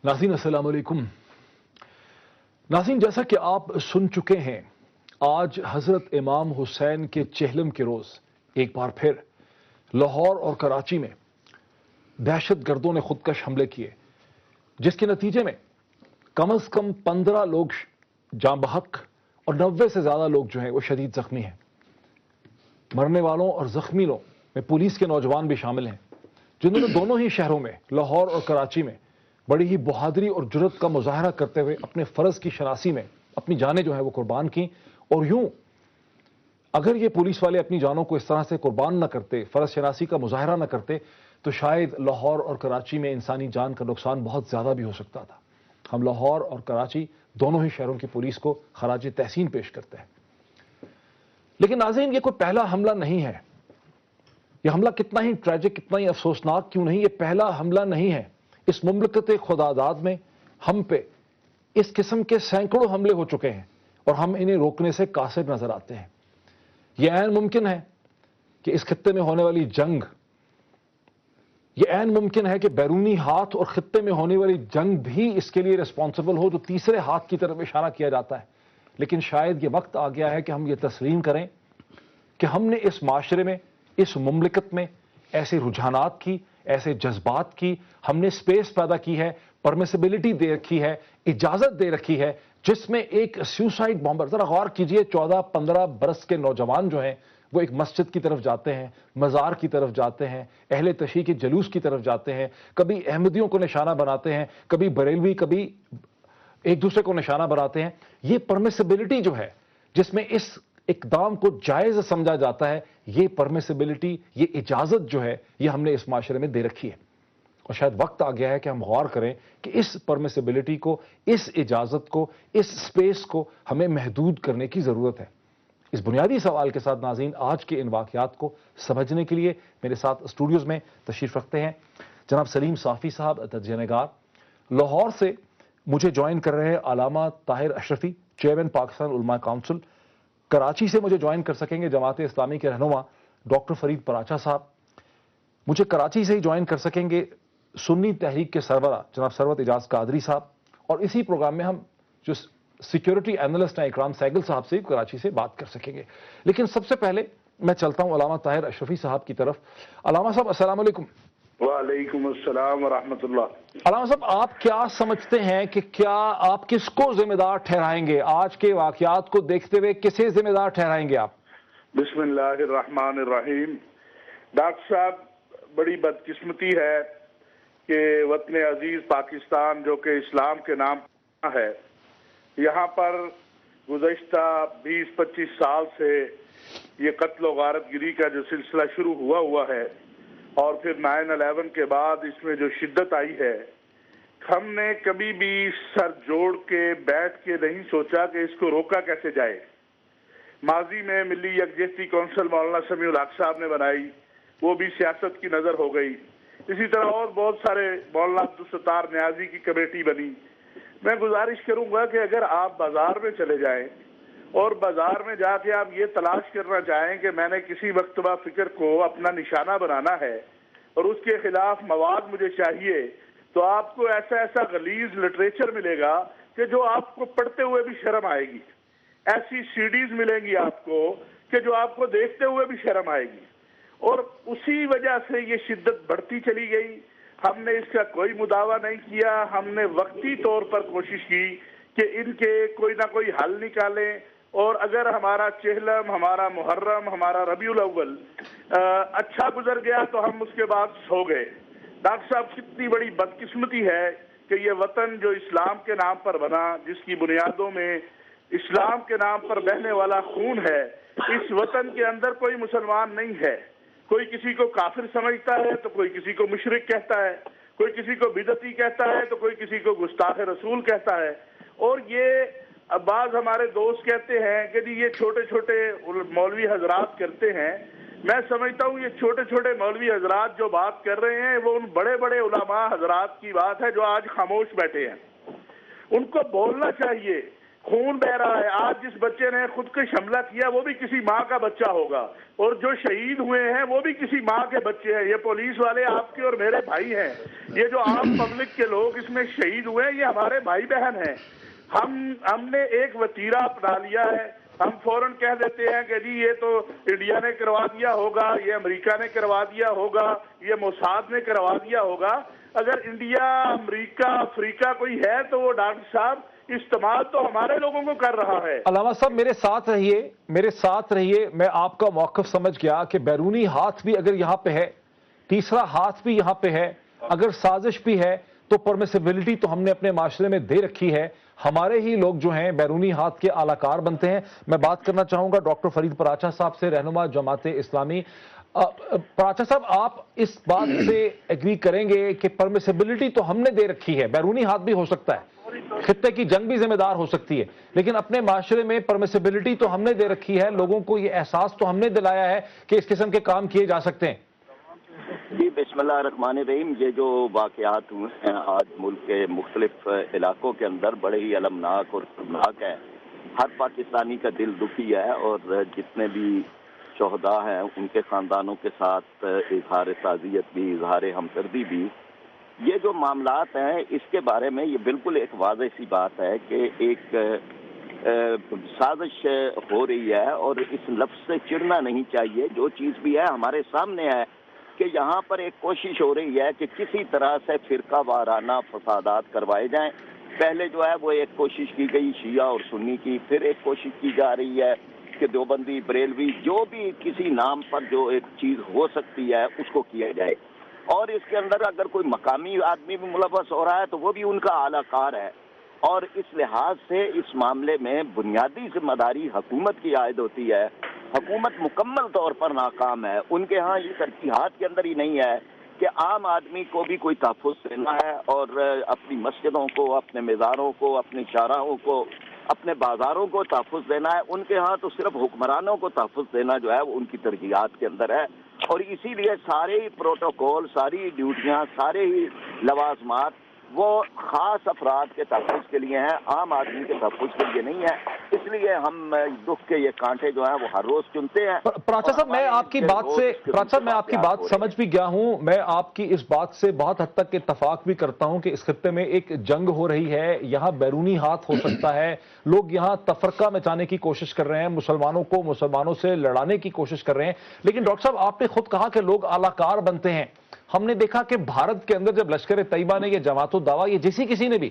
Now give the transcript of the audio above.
नाज़रीन अस्सलाम वालेकुम। नाज़रीन, जैसा कि आप सुन चुके हैं, आज हज़रत इमाम हुसैन के चहलम के रोज़ एक बार फिर लाहौर और कराची में दहशत गर्दों ने खुदकश हमले किए, जिसके नतीजे में कम अज़ कम 15 लोग जाँ बहक और 90 से ज़्यादा लोग जो हैं वो शदीद ज़ख्मी हैं। मरने वालों और ज़ख्मी लोगों में पुलिस के नौजवान भी शामिल हैं, जिन्होंने दोनों ही शहरों में, लाहौर और कराची में, बड़ी ही बहादुरी और जुर्रत का मुजाहरा करते हुए अपने फ़र्ज़ की शनासी में अपनी जानें जो है वो कुर्बान की। और यूं अगर ये पुलिस वाले अपनी जानों को इस तरह से कुर्बान न करते, फ़र्ज़ शनासी का मुजाहरा न करते, तो शायद लाहौर और कराची में इंसानी जान का नुकसान बहुत ज़्यादा भी हो सकता था। हम लाहौर और कराची दोनों ही शहरों की पुलिस को खराज तहसीन पेश करते हैं। लेकिन नाज़रीन, ये कोई पहला हमला नहीं है। यह हमला कितना ही ट्रैजिक, कितना ही अफसोसनाक क्यों नहीं, ये पहला हमला नहीं है। इस मुमलकत खुदादाद में हम पे इस किस्म के सैकड़ों हमले हो चुके हैं और हम इन्हें रोकने से कासिर नजर आते हैं। यह ऐन मुमकिन है कि इस खित्ते में होने वाली जंग, यह ऐन मुमकिन है कि बैरूनी हाथ और खित्ते में होने वाली जंग भी इसके लिए रिस्पॉन्सिबल हो, जो तीसरे हाथ की तरफ इशारा किया जाता है। लेकिन शायद ये वक्त आ गया है कि हम ये तस्लीम करें कि हमने इस माशरे में, इस मुमलिकत में ऐसे रुझानात की, ऐसे जज्बात की हमने स्पेस पैदा की है, परमिसिबिलिटी दे रखी है, इजाजत दे रखी है, जिसमें एक सुसाइड बॉम्बर, जरा गौर कीजिए, 14-15 बरस के नौजवान जो हैं वो एक मस्जिद की तरफ जाते हैं, मज़ार की तरफ जाते हैं, अहले तशी के जुलूस की तरफ जाते हैं, कभी अहमदियों को निशाना बनाते हैं, कभी बरेलवी, कभी एक दूसरे को निशाना बनाते हैं। ये परमिसिबिलिटी जो है, जिसमें इस इकदाम को जायज़ समझा जाता है, ये परमिसिबिलिटी, ये इजाज़त जो है, ये हमने इस माशरे में दे रखी है। और शायद वक्त आ गया है कि हम गौर करें कि इस परमिसिबिलिटी को, इस इजाज़त को, इस स्पेस को हमें महदूद करने की ज़रूरत है। इस बुनियादी सवाल के साथ नाज़रीन, आज के इन वाक़यात को समझने के लिए मेरे साथ स्टूडियोज़ में तशरीफ़ रखते हैं जनाब सलीम साफ़ी साहब, तर्जमेगार। लाहौर से मुझे ज्वाइन कर रहे हैं अलामा ताहिर अशरफी, चेयरमैन पाकिस्तान उलमा काउंसिल। कराची से मुझे ज्वाइन कर सकेंगे जमात इस्लामी के रहनुमा डॉक्टर फरीद पराचा साहब। मुझे कराची से ही ज्वाइन कर सकेंगे सुन्नी तहरीक के सरबरा जनाब सरवत इजाज कादरी साहब। और इसी प्रोग्राम में हम जो सिक्योरिटी एनालिस्ट हैं इकराम सैगल साहब से कराची से बात कर सकेंगे। लेकिन सबसे पहले मैं चलता हूं अलामा ताहिर अशरफी साहब की तरफ। अलामा साहब, अस्सलाम वालेकुम। वालेकुम अस्सलाम व रहमतुल्लाह। अलामा साहब, आप क्या समझते हैं कि क्या आप किसको जिम्मेदार ठहराएंगे, आज के वाकयात को देखते हुए किसे जिम्मेदार ठहराएंगे आप? बिस्मिल्लाहिर्रहमानिर्रहीम। डॉक्टर साहब, बड़ी बदकिस्मती है कि वतन अजीज पाकिस्तान, जो कि इस्लाम के नाम है, यहाँ पर गुज़श्ता 20-25 साल से ये कत्ल व गारतगिरी का जो सिलसिला शुरू हुआ है और फिर 9/11 के बाद इसमें जो शिद्दत आई है, हमने कभी भी सर जोड़ के बैठ के नहीं सोचा कि इसको रोका कैसे जाए। माजी में मिली यकजहती कौंसिल मौलाना समीउल हक साहब ने बनाई, वो भी सियासत की नज़र हो गई। इसी तरह और बहुत सारे, मौलाना अब्दुल सत्तार न्याजी की कमेटी बनी। मैं गुजारिश करूंगा कि अगर आप बाजार में चले जाएं और बाजार में जाके आप ये तलाश करना चाहें कि मैंने किसी मकतबा फिक्र को अपना निशाना बनाना है और उसके खिलाफ मवाद मुझे चाहिए, तो आपको ऐसा ऐसा गलीज लिटरेचर मिलेगा कि जो आपको पढ़ते हुए भी शर्म आएगी। ऐसी सीडीज मिलेंगी आपको कि जो आपको देखते हुए भी शर्म आएगी। और उसी वजह से ये शिद्दत बढ़ती चली गई। हमने इसका कोई मुदावा नहीं किया। हमने वक्ती तौर पर कोशिश की कि इनके कोई ना कोई हल निकालें, और अगर हमारा चहलम, हमारा मुहर्रम, हमारा रबीउल अव्वल अच्छा गुजर गया तो हम उसके बाद सो गए। डॉक्टर साहब, कितनी बड़ी बदकिस्मती है कि ये वतन जो इस्लाम के नाम पर बना, जिसकी बुनियादों में इस्लाम के नाम पर बहने वाला खून है, इस वतन के अंदर कोई मुसलमान नहीं है। कोई किसी को काफिर समझता है तो कोई किसी को मुशरिक कहता है, कोई किसी को बिदती कहता है तो कोई किसी को गुस्ताख रसूल कहता है। और ये बाज हमारे दोस्त कहते हैं कि जी ये छोटे छोटे मौलवी हजरात करते हैं। मैं समझता हूँ ये छोटे छोटे मौलवी हजरात जो बात कर रहे हैं वो उन बड़े बड़े उलमा हजरात की बात है जो आज खामोश बैठे हैं। उनको बोलना चाहिए خون بہ رہا ہے. آج جس بچے نے خودکش حملہ کیا وہ بھی کسی ماں کا بچہ ہوگا, اور جو شہید ہوئے ہیں وہ بھی کسی ماں کے بچے ہیں. یہ پولیس والے آپ کے اور میرے بھائی ہیں. یہ جو عام پبلک کے لوگ اس میں شہید ہوئے ہیں یہ ہمارے بھائی بہن ہیں. ہم نے ایک وتیرہ اپنا لیا ہے. ہم فوراً کہہ دیتے ہیں کہ جی یہ تو انڈیا نے کروا دیا ہوگا, یہ امریکہ نے کروا دیا ہوگا, یہ موساد نے کروا دیا ہوگا. اگر انڈیا, امریکہ, افریقہ کوئی ہے تو وہ ڈاکٹر صاحب استعمال تو ہمارے لوگوں کو کر رہا ہے. علامہ صاحب میرے ساتھ رہیے. میں آپ کا موقف سمجھ گیا کہ بیرونی ہاتھ بھی اگر یہاں پہ ہے, تیسرا ہاتھ بھی یہاں پہ ہے, اگر سازش بھی ہے تو پرمیسیبلٹی تو ہم نے اپنے معاشرے میں دے رکھی ہے. ہمارے ہی لوگ جو ہیں بیرونی ہاتھ کے اعلی کار بنتے ہیں. میں بات کرنا چاہوں گا ڈاکٹر فرید پراچا صاحب سے, رہنما جماعت اسلامی. پراچا صاحب, آپ اس بات سے ایگری کریں گے کہ پرمیسیبلٹی تو ہم نے دے رکھی ہے, بیرونی ہاتھ بھی ہو سکتا ہے, خطے کی جنگ بھی ذمہ دار ہو سکتی ہے, لیکن اپنے معاشرے میں پرمیسیبلٹی تو ہم نے دے رکھی ہے, لوگوں کو یہ احساس تو ہم نے دلایا ہے کہ اس قسم کے کام کیے جا سکتے ہیں. جی بسم اللہ الرحمن الرحیم. یہ جو واقعات ہوئے ہیں آج ملک کے مختلف علاقوں کے اندر بڑے ہی المناک اور خطرناک ہے. ہر پاکستانی کا دل دکھی ہے, اور جتنے بھی شہداء ہیں ان کے خاندانوں کے ساتھ اظہار تعزیت بھی, اظہار ہمدردی بھی. یہ جو معاملات ہیں اس کے بارے میں یہ بالکل ایک واضح سی بات ہے کہ ایک سازش ہو رہی ہے, اور اس لفظ سے چڑنا نہیں چاہیے. جو چیز بھی ہے ہمارے سامنے ہے کہ یہاں پر ایک کوشش ہو رہی ہے کہ کسی طرح سے فرقہ وارانہ فسادات کروائے جائیں. پہلے جو ہے وہ ایک کوشش کی گئی شیعہ اور سنی کی, پھر ایک کوشش کی جا رہی ہے کہ دیوبندی, بریلوی, جو بھی کسی نام پر جو ایک چیز ہو سکتی ہے اس کو کیا جائے. اور اس کے اندر اگر کوئی مقامی آدمی بھی ملوث ہو رہا ہے تو وہ بھی ان کا اعلی کار ہے. اور اس لحاظ سے اس معاملے میں بنیادی ذمہ داری حکومت کی عائد ہوتی ہے. حکومت مکمل طور پر ناکام ہے. ان کے ہاں یہ ترجیحات کے اندر ہی نہیں ہے کہ عام آدمی کو بھی کوئی تحفظ دینا ہے, اور اپنی مسجدوں کو, اپنے مزاروں کو, اپنے چاراہوں کو, اپنے بازاروں کو تحفظ دینا ہے. ان کے ہاں تو صرف حکمرانوں کو تحفظ دینا جو ہے وہ ان کی ترجیحات کے اندر ہے. اور اسی لیے سارے ہی پروٹوکول, ساری ڈیوٹیاں, سارے ہی لوازمات وہ خاص افراد کے تحفظ کے لیے ہیں, عام آدمی کے تحفظ کے لیے نہیں ہے. اس لیے ہم دکھ کے یہ کانٹے جو ہیں وہ ہر روز چنتے ہیں. پراچا صاحب میں آپ کی بات سمجھ بھی گیا ہوں. میں آپ کی اس بات سے بہت حد تک اتفاق بھی کرتا ہوں کہ اس خطے میں ایک جنگ ہو رہی ہے, یہاں بیرونی ہاتھ ہو سکتا ہے, لوگ یہاں تفرقہ مچانے کی کوشش کر رہے ہیں, مسلمانوں کو مسلمانوں سے لڑانے کی کوشش کر رہے ہیں. لیکن ڈاکٹر صاحب آپ نے خود کہا کہ لوگ اعلی کار بنتے ہیں. ہم نے دیکھا کہ بھارت کے اندر جب لشکر طیبہ نے یہ جماعت الدعوہ, یہ جیسی کسی نے بھی